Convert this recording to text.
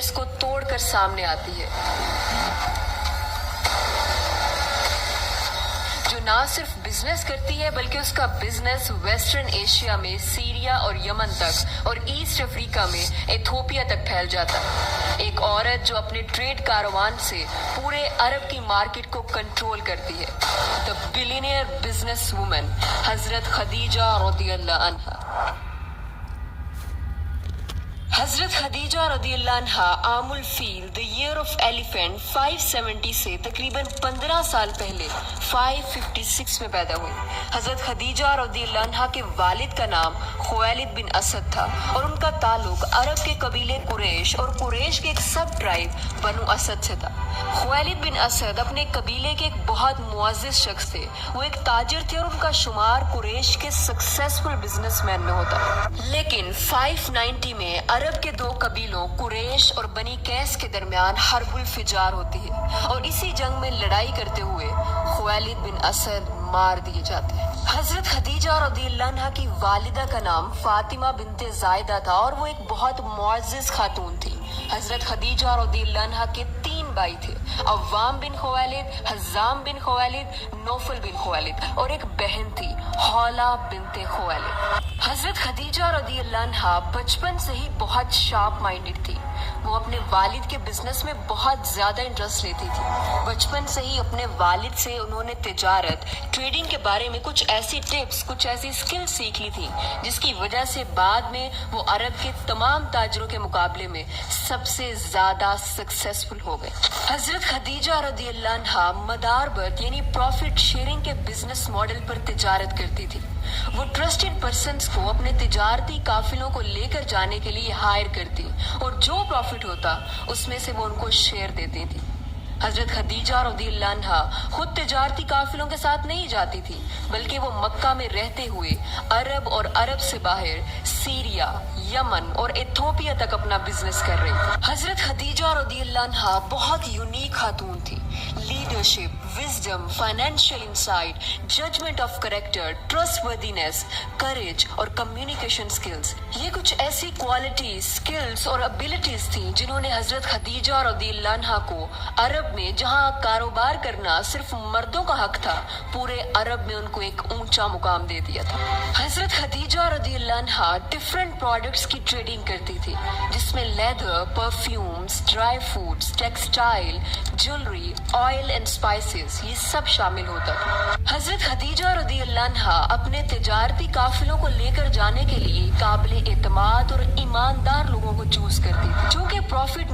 Barriers को तोड़कर सामने आती है, जो ना सिर्फ बिजनेस करती है बल्कि उसका बिजनेस वेस्टर्न एशिया में सीरिया और यमन तक और ईस्ट अफ्रीका में इथोपिया तक फैल जाता है। एक औरत जो अपने ट्रेड कारवान से पूरे अरब की मार्केट को कंट्रोल करती है, द बिलियनियर बिजनेस वुमन हजरत खदीजा रज़ियल्लाहु अन्हा। हजरत खदीजा रज़ियल्लाहु अन्हा आमुल feel the year of elephant 570 से तकरीबन 15 साल पहले 556 में पैदा हुई। हजरत खदीजा रज़ियल्लाहु अन्हा के वालिद का नाम खुवैलिद बिन असद था और उनका ताल्लुक अरब के कबीले कुरैश और कुरैश के एक सब ट्राइब बनु असद से था। खुवैलिद बिन असद अपने कबीले के एक बहुत मुअज़्ज़िज़ शख्स थे। वो एक ताजिर थे और उनका शुमार कुरैश के सक्सेसफुल बिजनेसमैन में होता। लेकिन 590 में अरब के दो कबीलों कुरैश और बनी कैस के दरमियान हर्बुल फिजार होती है और इसी जंग में लड़ाई करते हुए खुवैलिद बिन असद मार दिए जाते हैं। हजरत खदीजा रज़ियल्लाहु अन्हा की वालिदा का नाम फातिमा बिनते ज़ायदा था और वो एक बहुत मुअज़्ज़िज़ खातून थी। हजरत खदीजा रज़ियल्लाहु अन्हा के 3 भाई थे, अव्वाम बिन खुवैलिद, हज़ाम बिन खुवैलिद, नौफल बिन खुवैलिद और एक बहन थी हौला बिनते खुवैलिद। हजरत खदीजा रज़ियल्लाहु अन्हा बचपन से ही बहुत शार्प माइंडेड थी। वो अपने वालिद के बिजनेस में बहुत ज्यादा इंटरेस्ट लेती थी। बचपन से ही अपने वालिद से उन्होंने तिजारत, ट्रेडिंग के बारे में कुछ ऐसी टिप्स, कुछ ऐसी स्किल सीख ली थी जिसकी वजह से बाद में वो अरब के तमाम ताजरों के मुकाबले में सबसे ज्यादा सक्सेसफुल हो गए। हजरत खदीजा रज़ियल्लाहु अन्हा मदारबत यानी प्रॉफिट शेयरिंग के बिजनेस मॉडल पर तिजारत करती थी। वो ट्रस्टेड पर्सन्स को अपने तिजारती काफिलों को लेकर जाने के लिए हायर करती और जो प्रॉफिट होता उसमें से वो उनको शेयर देती थी। हजरत खदीजा रज़ियल्लाहु अन्हा खुद तिजारती काफिलों के साथ नहीं जाती थी, बल्कि वो मक्का में रहते हुए अरब और अरब से बाहर सीरिया, यमन और इथोपिया तक अपना बिजनेस कर रही थी। हजरत खदीजा रज़ियल्लाहु अन्हा बहुत यूनिक खातून थी। Leadership, wisdom, financial insight, judgment of character, trustworthiness, courage और कम्युनिकेशन स्किल्स, ये कुछ ऐसी क्वालिटीज, स्किल्स और एबिलिटीज थी जिन्होंने हजरत खदीजा रज़ियल्लाहु अन्हा को अरब में जहां कारोबार करना सिर्फ मर्दों का हक था, पूरे अरब में उनको एक ऊंचा मुकाम दे दिया था। हजरत खदीजा रज़ियल्लाहु अन्हा डिफरेंट प्रोडक्ट्स की ट्रेडिंग करती थी, जिसमें leather, perfumes, dry fruits, textile, jewellery, oil and spices, ये सब शामिल होता था। हजरत खदीजा रज़ियल्लाहु अन्हा अपने तिजारती काफिलों को लेकर जाने के लिए काबिल एतमाद और ईमानदार लोगों को चूज करती थी। चूंकि प्रॉफिट